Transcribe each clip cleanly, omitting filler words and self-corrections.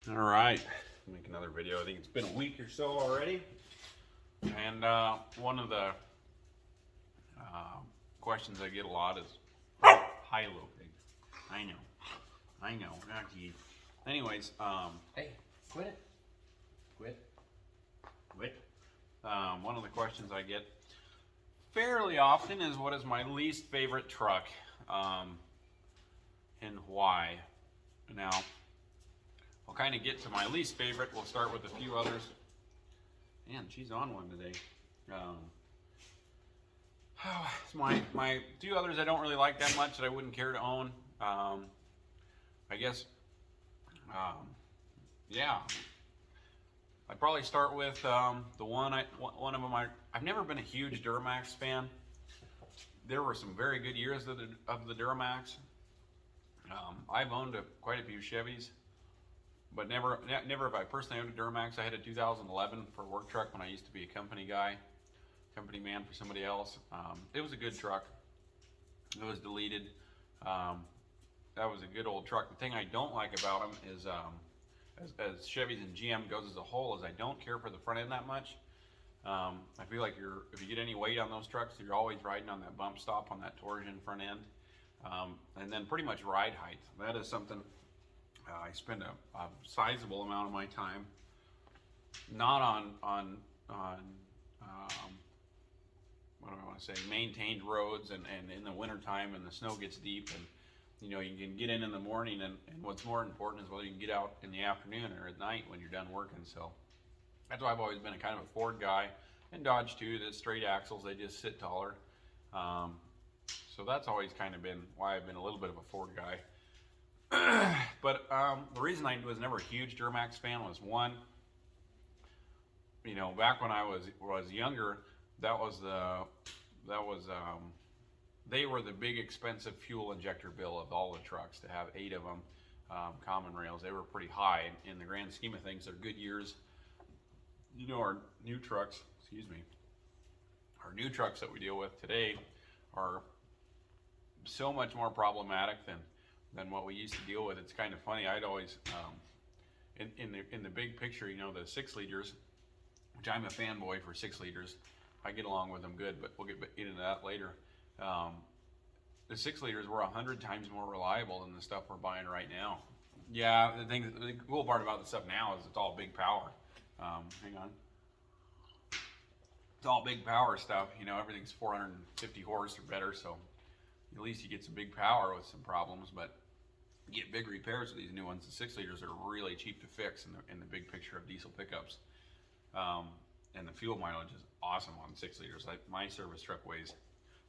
All right, make another video. I think it's been a week or so already. And one of the questions I get a lot is, hi, little pig. I know. Anyways, Hey, quit it. Quit. one of the questions I get fairly often is, what is my least favorite truck, and why? Now, I'll kind of get to my least favorite. We'll start with a few others. Man, she's on one today. My two others I don't really like that much that I wouldn't care to own. I guess, yeah. I'd probably start with the one of them. I've never been a huge Duramax fan. There were some very good years of the Duramax. I've owned quite a few Chevys, but never have I personally owned a Duramax. I had a 2011 for a work truck when I used to be a company man for somebody else. It was a good truck. It was deleted. That was a good old truck. The thing I don't like about them is, as Chevys and GM goes as a whole, is I don't care for the front end that much. I feel like if you get any weight on those trucks, you're always riding on that bump stop on that torsion front end. And then pretty much ride height. That is something I spend a sizable amount of my time not on what do I want to say, maintained roads, and in the wintertime and the snow gets deep, and you can get in the morning, and what's more important is whether you can get out in the afternoon or at night when you're done working. So that's why I've always been a kind of a Ford guy, and Dodge too. The straight axles, they just sit taller. So that's always kind of been why I've been a little bit of a Ford guy. But the reason I was never a huge Duramax fan was, one, back when I was younger, they were the big expensive fuel injector bill of all the trucks. To have 8 of them, common rails, they were pretty high in the grand scheme of things. They're good years. Our new trucks, our new trucks that we deal with today are so much more problematic than what we used to deal with. It's kind of funny. I'd always, in the big picture, the 6 liters, which I'm a fanboy for 6 liters. I get along with them good, but we'll get into that later. The 6 liters were 100 times more reliable than the stuff we're buying right now. Yeah, the cool part about the stuff now is it's all big power. Hang on. It's all big power stuff. Everything's 450 horse or better, so at least you get some big power with some problems, but you get big repairs with these new ones. The 6 liters are really cheap to fix in the big picture of diesel pickups. And the fuel mileage is awesome on 6 liters. My service truck weighs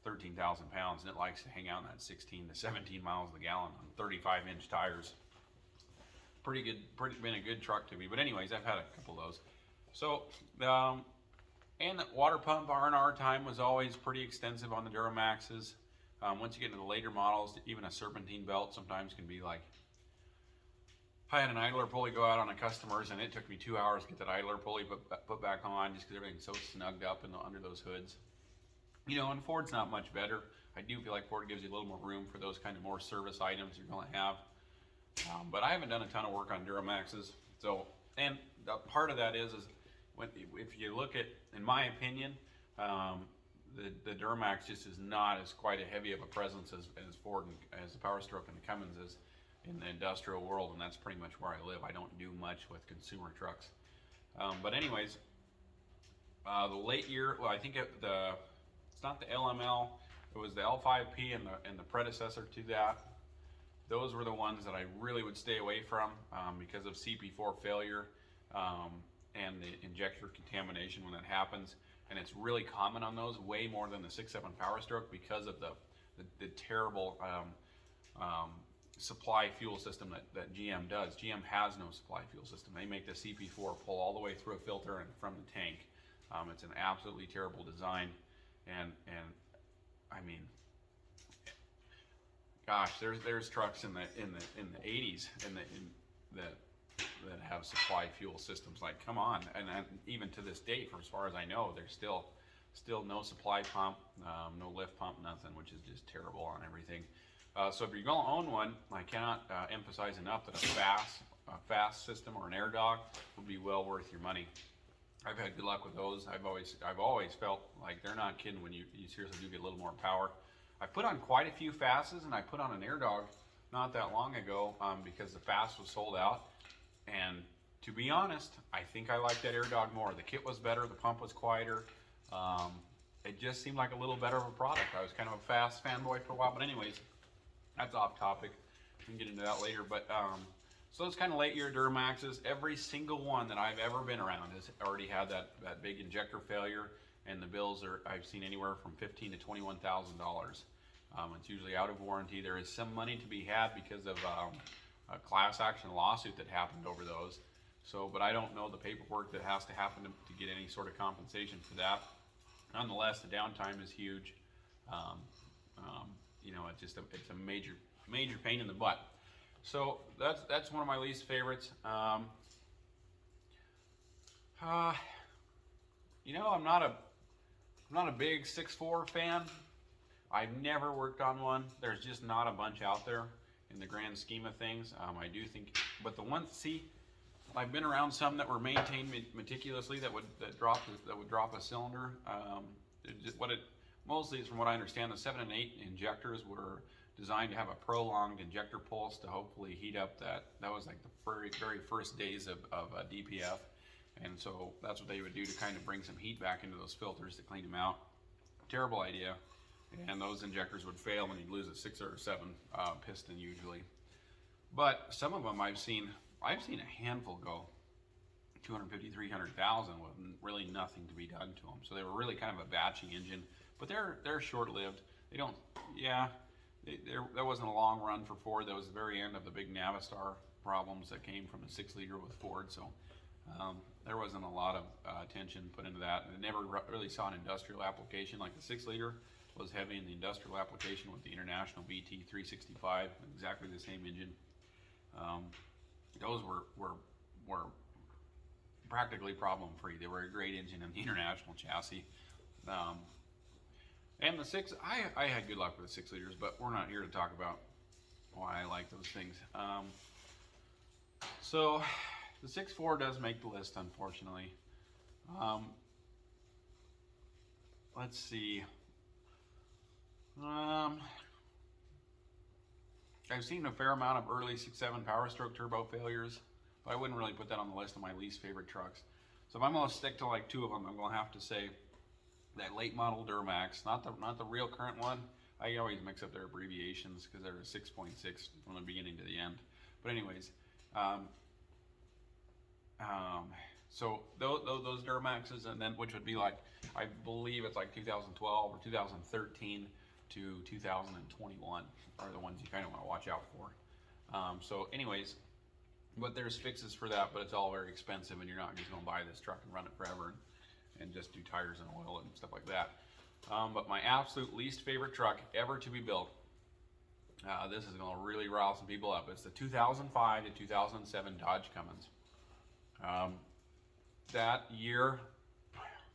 13,000 pounds, and it likes to hang out in that 16 to 17 miles a gallon on 35-inch tires. Pretty good, been a good truck to me. But anyways, I've had a couple of those. So, and the water pump R&R time was always pretty extensive on the Duramaxes. Once you get into the later models, even a serpentine belt sometimes can be like, I had an idler pulley go out on a customer's, and it took me 2 hours to get that idler pulley put back on, just because everything's so snugged up under those hoods. And Ford's not much better. I do feel like Ford gives you a little more room for those kind of more service items you're going to have. But I haven't done a ton of work on Duramaxes. So, and part of that is if you look at, in my opinion, the Duramax just is not as quite a heavy of a presence as Ford and as the Power Stroke and the Cummins is in the industrial world, and that's pretty much where I live. I don't do much with consumer trucks. But anyways, the late year, well, I think it's not the LML, it was the L5P and the predecessor to that. Those were the ones that I really would stay away from because of CP4 failure and the injector contamination when that happens. And it's really common on those, way more than the 6.7 Power Stroke, because of the terrible supply fuel system that GM does. GM has no supply fuel system. They make the CP4 pull all the way through a filter and from the tank. It's an absolutely terrible design, and I mean, gosh, there's trucks in the 80s that have supply fuel systems. Like, come on. And even to this day, for as far as I know, there's still no supply pump, no lift pump, nothing, which is just terrible on everything. So if you're going to own one, I cannot emphasize enough that a fast a fast system or an air dog would be well worth your money. I've had good luck with those. I've always felt like they're not kidding when you seriously do get a little more power. I put on quite a few fasts, and I put on an air dog not that long ago because the fast was sold out. And to be honest, I think I like that air dog more. The kit was better, the pump was quieter. It just seemed like a little better of a product. I was kind of a fast fanboy for a while, but anyways, that's off topic. We can get into that later. But so those kind of late year Duramaxes, every single one that I've ever been around has already had that big injector failure, and the bills are, I've seen anywhere from $15,000 to $21,000. It's usually out of warranty. There is some money to be had because of a class action lawsuit that happened over those. So, but I don't know the paperwork that has to happen to get any sort of compensation for that. Nonetheless, the downtime is huge. You know, it's a major pain in the butt. So that's one of my least favorites. You know, I'm not a big 6.4 fan. I've never worked on one. There's just not a bunch out there in the grand scheme of things. I do think, but the ones, see, I've been around some that were maintained meticulously that would drop a cylinder. Mostly is from what I understand, the 7 and 8 injectors were designed to have a prolonged injector pulse to hopefully heat up that was like the very first days of DPF, and so that's what they would do to kind of bring some heat back into those filters to clean them out. Terrible idea, and those injectors would fail when you'd lose a 6 or 7 piston usually. But some of them I've seen a handful go 250, 300,000 with really nothing to be done to them. So they were really kind of a batchy engine, but they're short-lived. They don't, yeah. There wasn't a long run for Ford. That was the very end of the big Navistar problems that came from the 6-liter with Ford. So there wasn't a lot of attention put into that. And it never really saw an industrial application. Like the 6-liter was heavy in the industrial application with the International VT 365, exactly the same engine. Those were practically problem-free. They were a great engine in the International chassis. And the 6, I had good luck with the 6-liters, but we're not here to talk about why I like those things. So the 6.4 does make the list, unfortunately. Let's see. I've seen a fair amount of early 6.7 Power Stroke turbo failures, but I wouldn't really put that on the list of my least favorite trucks. So if I'm going to stick to like 2 of them, I'm going to have to say that late model Duramax, not the real current one. I always mix up their abbreviations because they're a 6.6 from the beginning to the end. But anyways, so those Duramaxes, and then which would be like, I believe it's like 2012 or 2013 to 2021 are the ones you kind of want to watch out for. So anyways, but there's fixes for that, but it's all very expensive, and you're not just going to buy this truck and run it forever and just do tires and oil and stuff like that. But my absolute least favorite truck ever to be built, this is going to really rile some people up. It's the 2005 to 2007 Dodge Cummins. That year,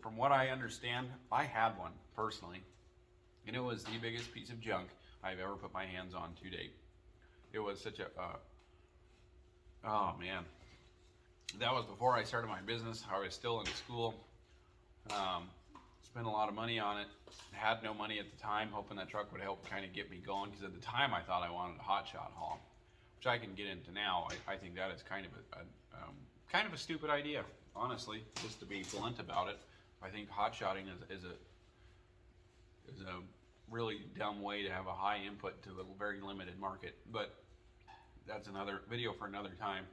from what I understand, I had one personally, and it was the biggest piece of junk I've ever put my hands on to date. It was such a, oh man, that was before I started my business. I was still in school. Spent a lot of money on it. Had no money at the time, hoping that truck would help kind of get me going, because at the time I thought I wanted a hot shot haul, which I can get into now. I think that is kind of a stupid idea, honestly, just to be blunt about it. I think hot shotting is a really dumb way to have a high input to a very limited market, but that's another video for another time.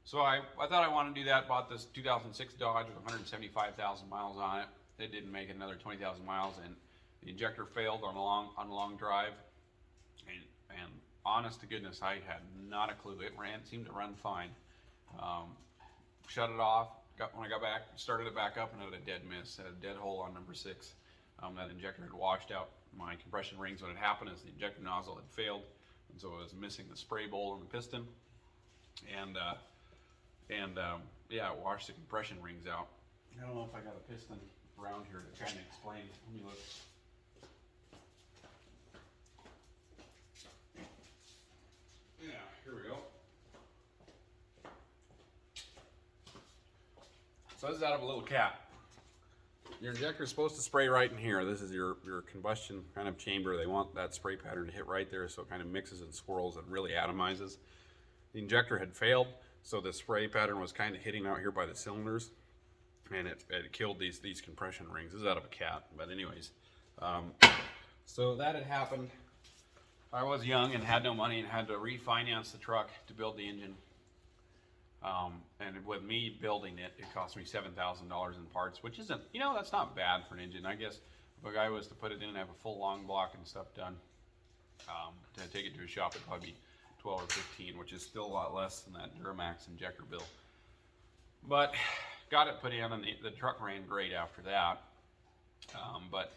So I thought I wanted to do that. Bought this 2006 Dodge with 175,000 miles on it. It didn't make another 20,000 miles, and the injector failed on a long drive. And honest to goodness, I had not a clue. It seemed to run fine. Shut it off. When I got back, started it back up, and it had a dead miss. It had a dead hole on number 6. That injector had washed out my compression rings. What had happened is the injector nozzle had failed, and so it was missing the spray bowl and the piston. And yeah, it washed the compression rings out. I don't know if I got a piston around here to kind of explain. Let me look. Yeah, here we go. So this is out of a little cap. Your injector is supposed to spray right in here. This is your combustion kind of chamber. They want that spray pattern to hit right there so it kind of mixes and swirls and really atomizes. The injector had failed, so the spray pattern was kind of hitting out here by the cylinders, and it killed these compression rings. This is out of a cat, but anyways. So that had happened. I was young and had no money and had to refinance the truck to build the engine. And with me building it, it cost me $7,000 in parts, which isn't, that's not bad for an engine. I guess if a guy was to put it in and have a full long block and stuff done, to take it to a shop, it'd probably be 12 or 15, which is still a lot less than that Duramax injector bill. But got it put in, and the truck ran great after that. But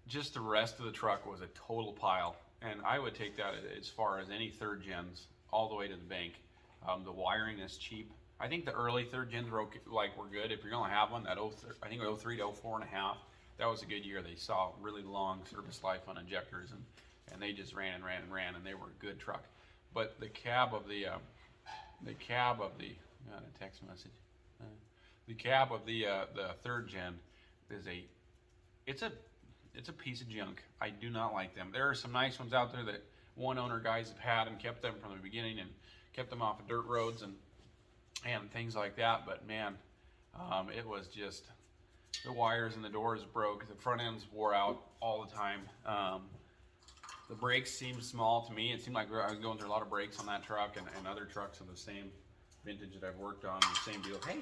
just the rest of the truck was a total pile, and I would take that as far as any third gens all the way to the bank. The wiring is cheap. I think the early third gens were okay, were good. If you're gonna have one, that I think 03 to 04 and a half, that was a good year. They saw really long service life on injectors, and they just ran and ran and ran, and they were a good truck. But the cab of the got a text message. The cab of the third gen is it's a piece of junk. I do not like them. There are some nice ones out there that one owner guys have had and kept them from the beginning and kept them off of dirt roads and things like that. But man, it was just, the wires and the doors broke. The front ends wore out all the time. The brakes seemed small to me. It seemed like I was going through a lot of brakes on that truck and other trucks of the same vintage that I've worked on. The same deal. Hey,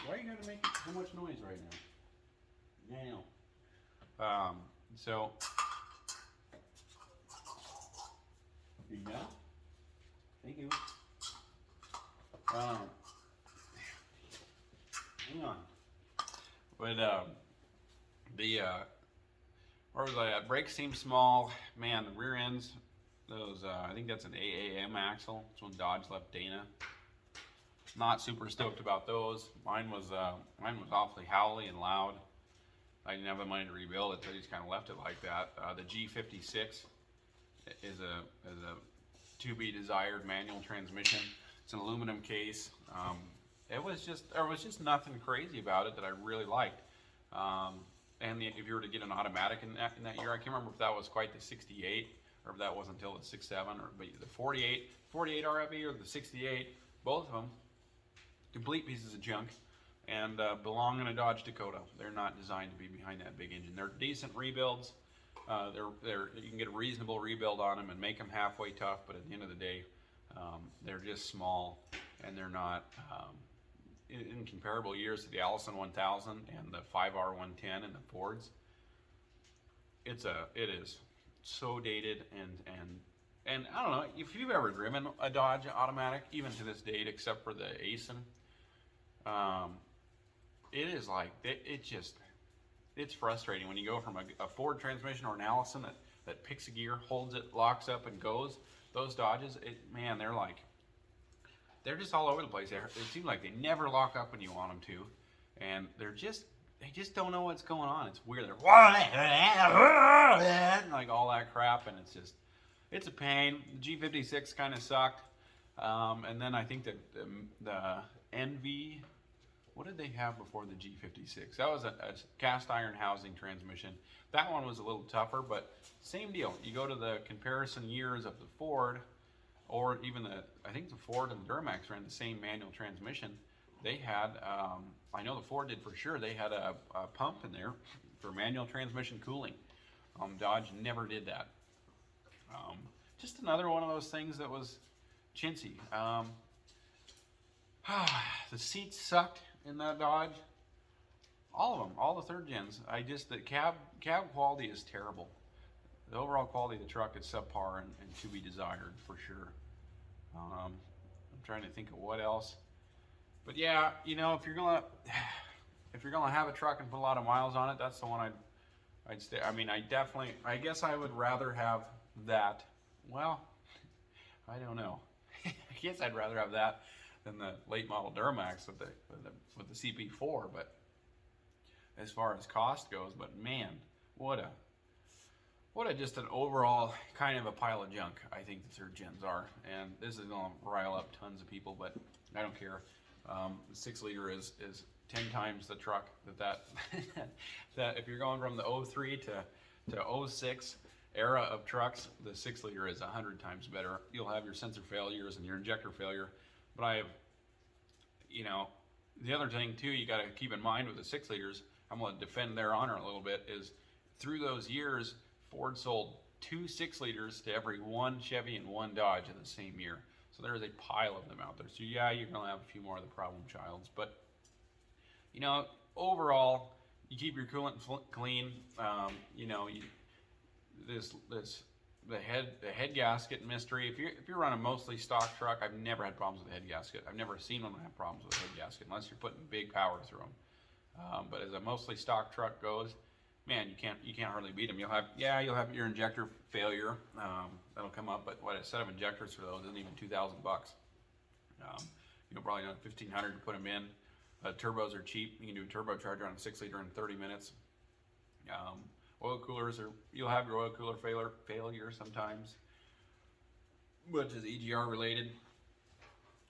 why are you gonna make so much noise right now? Now. So, here you go. Thank you. Hang on. But where was I at? Brakes seem small. Man, the rear ends, those I think that's an AAM axle. It's when Dodge left Dana. Not super stoked about those. Mine was awfully howly and loud. I didn't have the money to rebuild it, so I just kind of left it like that. The G56 is a to be desired manual transmission. It's an aluminum case. There was just nothing crazy about it that I really liked. And if you were to get an automatic in that year, I can't remember if that was quite the 68 or if that was until the 67 but the 48 RFE or the 68, both of them complete pieces of junk. And belong in a Dodge Dakota. They're not designed to be behind that big engine. They're decent rebuilds. You can get a reasonable rebuild on them and make them halfway tough, but at the end of the day, they're just small, and they're not in comparable years to the Allison 1000 and the 5R110 and the Fords. It is so dated, and I don't know if you've ever driven a Dodge automatic, even to this date, except for the Asen. It is like, it's frustrating when you go from a Ford transmission or an Allison that picks a gear, holds it, locks up, and goes. Those Dodges, man, they're just all over the place. It seems like they never lock up when you want them to, and they just don't know what's going on. It's weird. They're like all that crap, and it's a pain. The G56 kind of sucked, and then I think that the NV. What did they have before the G56? That was a cast iron housing transmission. That one was a little tougher, but same deal. You go to the comparison years of the Ford, or even I think the Ford and the Duramax ran the same manual transmission. They had, I know the Ford did for sure, they had a pump in there for manual transmission cooling. Dodge never did that. Just another one of those things that was chintzy. The seats sucked in that Dodge. All of them, all the third gens. The cab quality is terrible. The overall quality of the truck is subpar and to be desired for sure. I'm trying to think of what else. But yeah, if you're gonna have a truck and put a lot of miles on it, that's the one I'd stay. I mean, I guess I would rather have that. Well, I don't know. I guess I'd rather have that than the late model Duramax with the CP4, but as far as cost goes, but man, what a just an overall kind of a pile of junk I think the third gens are, and this is gonna rile up tons of people, but I don't care. The 6 liter is 10 times the truck that that if you're going from the 03 to 06 era of trucks, the 6 liter is 100 times better. You'll have your sensor failures and your injector failure, but I have, you know, the other thing too you got to keep in mind with the 6 liters, I'm going to defend their honor a little bit, is through those years Ford sold 2 6 liters to every 1 Chevy and 1 Dodge in the same year. So there's a pile of them out there. So yeah, you're going to have a few more of the problem childs, but you know, overall, you keep your coolant clean. You know, the head gasket mystery. If you're running a mostly stock truck, I've never had problems with the head gasket. I've never seen one have problems with the head gasket unless you're putting big power through them. But as a mostly stock truck goes, man, you can't hardly beat them. You'll have your injector failure that'll come up, but what a set of injectors for those isn't even $2,000. You'll probably not $1,500 to put them in. Turbos are cheap. You can do a turbocharger on a 6 liter in 30 minutes. Oil coolers you'll have your oil cooler failure sometimes, which is EGR related.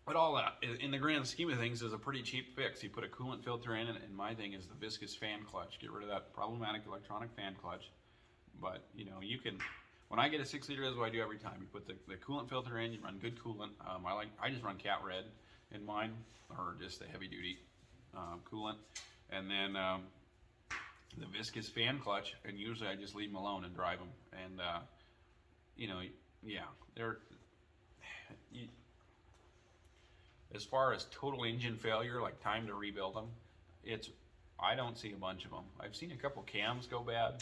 But all that, in the grand scheme of things, is a pretty cheap fix. You put a coolant filter in, and my thing is the viscous fan clutch. Get rid of that problematic electronic fan clutch. But you know, you can. When I get a 6 liter, that's what I do every time. You put the coolant filter in. You run good coolant. I just run Cat Red in mine, or just a heavy duty coolant, and then the viscous fan clutch, and usually I just leave them alone and drive them. And you know, yeah, as far as total engine failure, like time to rebuild them, I don't see a bunch of them. I've seen a couple cams go bad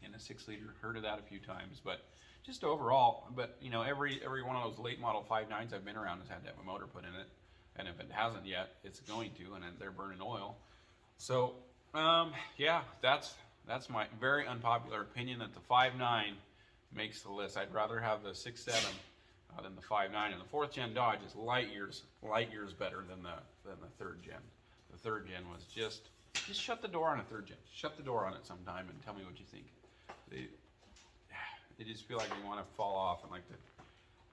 in a 6 liter, heard of that a few times, but just overall, but you know, every one of those late model 5.9s I've been around has had to have a motor put in it. And if it hasn't yet, it's going to, and they're burning oil. So, yeah, that's my very unpopular opinion that the 5.9 makes the list. I'd rather have the 6.7 than the 5.9, and the 4th gen Dodge is light years better than the 3rd gen. The 3rd gen was just shut the door on a 3rd gen. Shut the door on it sometime and tell me what you think. They just feel like they want to fall off, and like the.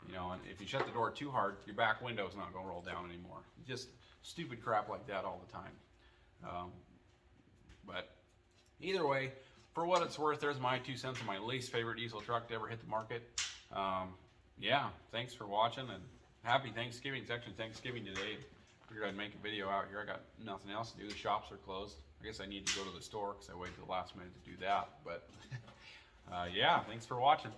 You know, and if you shut the door too hard, your back window's not going to roll down anymore. Just stupid crap like that all the time. But either way, for what it's worth, there's my 2 cents on my least favorite diesel truck to ever hit the market. Yeah, thanks for watching, and happy Thanksgiving. It's actually Thanksgiving today. Figured I'd make a video out here. I got nothing else to do. The shops are closed. I guess I need to go to the store because I waited till the last minute to do that. But yeah, thanks for watching.